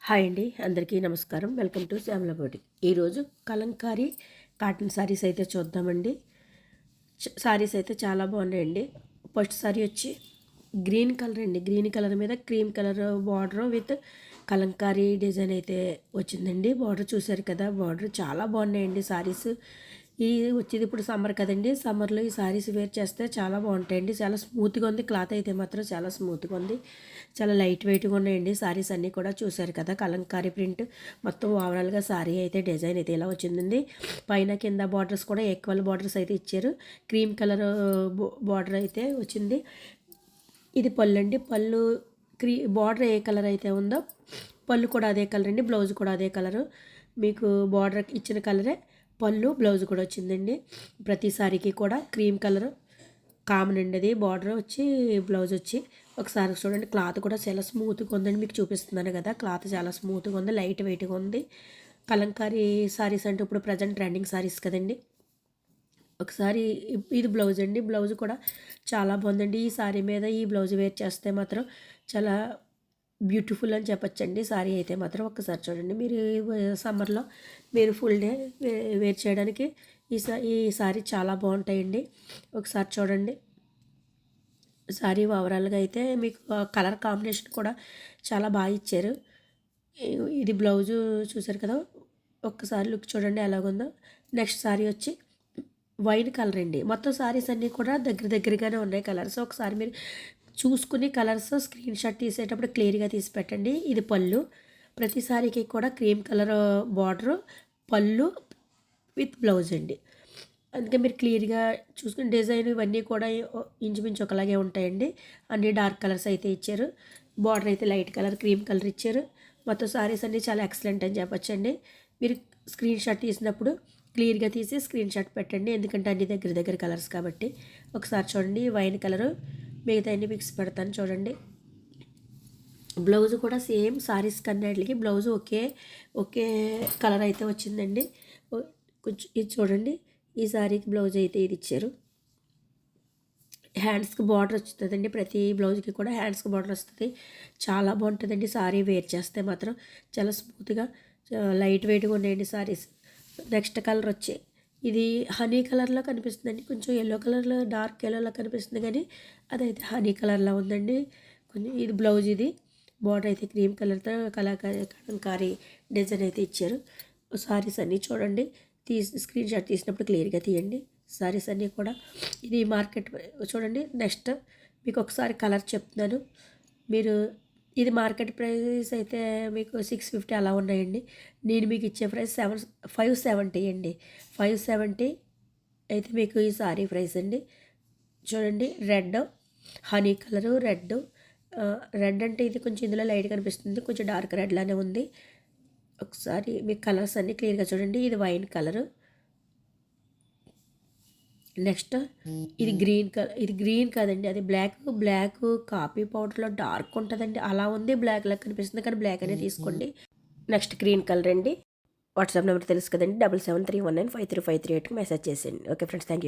Hi అండి, అందరికీ నమస్కారం. Welcome to Shyamala boutique. ఈరోజు కలంకారీ కాటన్ శారీస్ అయితే చూద్దామండి. శారీస్ అయితే చాలా బాగున్నాయండి. ఫస్ట్ శారీ వచ్చి గ్రీన్ కలర్ అండి. గ్రీన్ కలర్ మీద cream colour border with Kalamkari design అయితే వచ్చిందండి. బార్డర్ చూసారు కదా, బార్డర్ చాలా బాగున్నాయండి శారీస్. ఈ వచ్చేది ఇప్పుడు సమ్మర్ కదండి, సమ్మర్లో ఈ శారీస్ వేర్ చేస్తే చాలా బాగుంటాయండి. చాలా స్మూత్గా ఉంది, క్లాత్ అయితే మాత్రం చాలా స్మూత్గా ఉంది, చాలా లైట్ వెయిట్గా ఉన్నాయండి. శారీస్ అన్నీ కూడా చూసారు కదా, కలంకారీ ప్రింట్ మొత్తం ఓవరాల్గా శారీ అయితే డిజైన్ అయితే ఇలా వచ్చిందండి. పైన కింద బార్డర్స్ కూడా ఈక్వల్ బార్డర్స్ అయితే ఇచ్చారు. క్రీమ్ కలర్ బార్డర్ అయితే వచ్చింది. ఇది పళ్ళు అండి. పళ్ళు బార్డర్ ఏ కలర్ అయితే ఉందో పళ్ళు కూడా అదే కలర్ అండి. బ్లౌజ్ కూడా అదే కలరు. మీకు బార్డర్ ఇచ్చిన కలరే పళ్ళు, బ్లౌజ్ కూడా వచ్చిందండి. ప్రతి సారీకి కూడా క్రీమ్ కలర్ కామన్ అండి. అది బార్డర్ వచ్చి బ్లౌజ్ వచ్చి ఒకసారి చూడండి. క్లాత్ కూడా చాలా స్మూత్గా ఉందండి. మీకు చూపిస్తున్నాను కదా, క్లాత్ చాలా స్మూత్గా ఉంది, లైట్ వెయిట్గా ఉంది. కలంకారీ సారీస్ అంటే ఇప్పుడు ప్రజెంట్ ట్రెండింగ్ సారీస్ కదండి. ఒకసారి ఇది బ్లౌజ్ అండి. బ్లౌజ్ కూడా చాలా బాగుందండి. ఈ సారీ మీద ఈ బ్లౌజ్ వేర్ చేస్తే మాత్రం చాలా బ్యూటిఫుల్ అని చెప్పచ్చండి. సారీ అయితే మాత్రం ఒక్కసారి చూడండి. మీరు సమ్మర్లో మీరు ఫుల్ డే వేర్ చేయడానికి ఈ సారీ చాలా బాగుంటాయండి. ఒకసారి చూడండి. సారీ ఓవరాల్గా అయితే మీకు కలర్ కాంబినేషన్ కూడా చాలా బాగా ఇచ్చారు. ఇది బ్లౌజు చూసారు కదా, ఒక్కసారి లుక్ చూడండి ఎలాగుందో. నెక్స్ట్ సారీ వచ్చి వైన్ కలర్ అండి. మొత్తం సారీస్ అన్నీ కూడా దగ్గరగానే ఉన్నాయి కలర్స్. ఒకసారి మీరు చూసుకుని కలర్స్ స్క్రీన్ షాట్ తీసేటప్పుడు క్లియర్గా తీసి పెట్టండి. ఇది పళ్ళు. ప్రతి సారీకి కూడా క్రీమ్ కలర్ బార్డరు, పళ్ళు విత్ బ్లౌజ్ అండి. అందుకే మీరు క్లియర్గా చూసుకుని డిజైన్ ఇవన్నీ కూడా ఇంచుమించు ఒకలాగే ఉంటాయండి. అన్ని డార్క్ కలర్స్ అయితే ఇచ్చారు. బార్డర్ అయితే లైట్ కలర్ క్రీమ్ కలర్ ఇచ్చారు. మొత్తం సారీస్ అన్నీ చాలా ఎక్సలెంట్ అని చెప్పచ్చండి. మీరు స్క్రీన్ షాట్ తీసినప్పుడు క్లియర్గా తీసి స్క్రీన్ షాట్ పెట్టండి, ఎందుకంటే అన్ని దగ్గర కలర్స్ కాబట్టి. ఒకసారి చూడండి వైన్ కలరు, మిగతా అన్ని మిక్స్ పెడతాను చూడండి. బ్లౌజ్ కూడా సేమ్ సారీస్ కన్నట్లకి బ్లౌజ్ ఒకే కలర్ అయితే వచ్చిందండి. కొంచెం ఇది చూడండి, ఈ సారీకి బ్లౌజ్ అయితే ఇది ఇచ్చారు. హ్యాండ్స్కి బార్డర్ వస్తుందండి. ప్రతి బ్లౌజ్కి కూడా హ్యాండ్స్కి బార్డర్ వస్తుంది. చాలా బాగుంటుందండి. సారీ వేర్ చేస్తే మాత్రం చాలా స్మూత్గా లైట్ వెయిట్గా ఉన్నాయండి సారీస్. నెక్స్ట్ కలర్ వచ్చి ఇది హనీ కలర్లో కనిపిస్తుందండి. కొంచెం ఎల్లో కలర్లో డార్క్ ఎల్లోలో కనిపిస్తుంది, కానీ అదైతే హనీ కలర్లో ఉందండి. కొంచెం ఇది బ్లౌజ్, ఇది బార్డర్ అయితే క్రీమ్ కలర్తో కలంకారీ డిజైన్ అయితే ఇచ్చారు. సారీస్ అన్నీ చూడండి, స్క్రీన్ షాట్ తీసినప్పుడు క్లియర్గా తీయండి. సారీస్ అన్నీ కూడా ఇది మార్కెట్ చూడండి. నెక్స్ట్ మీకు ఒకసారి కలర్ చెప్తున్నాను. మీరు ఇది మార్కెట్ ప్రైస్ అయితే మీకు 650 అలా ఉన్నాయండి. నేను మీకు ఇచ్చే ప్రైస్ 570 అండి. 570 అయితే మీకు ఈ సారీ ప్రైస్ అండి. చూడండి, రెడ్ హనీ కలరు, రెడ్ అంటే ఇది కొంచెం ఇందులో లైట్ కనిపిస్తుంది, కొంచెం డార్క్ రెడ్ లానే ఉంది. ఒకసారి మీకు కలర్స్ అన్నీ క్లియర్గా చూడండి. ఇది వైన్ కలరు. నెక్స్ట్ ఇది గ్రీన్ కలర్. ఇది గ్రీన్ కాదండి, అది బ్లాక్ కాఫీ పౌడర్లో డార్క్ ఉంటుందండి, అలా ఉంది. బ్లాక్లా కనిపిస్తుంది, కానీ బ్లాక్ అనేది తీసుకోండి. నెక్స్ట్ గ్రీన్ కలర్ అండి. వాట్సాప్ నెంబర్ తెలుసు కదండి, 7731953538కి మెసేజ్ చేసేయండి. Okay friends, thank you.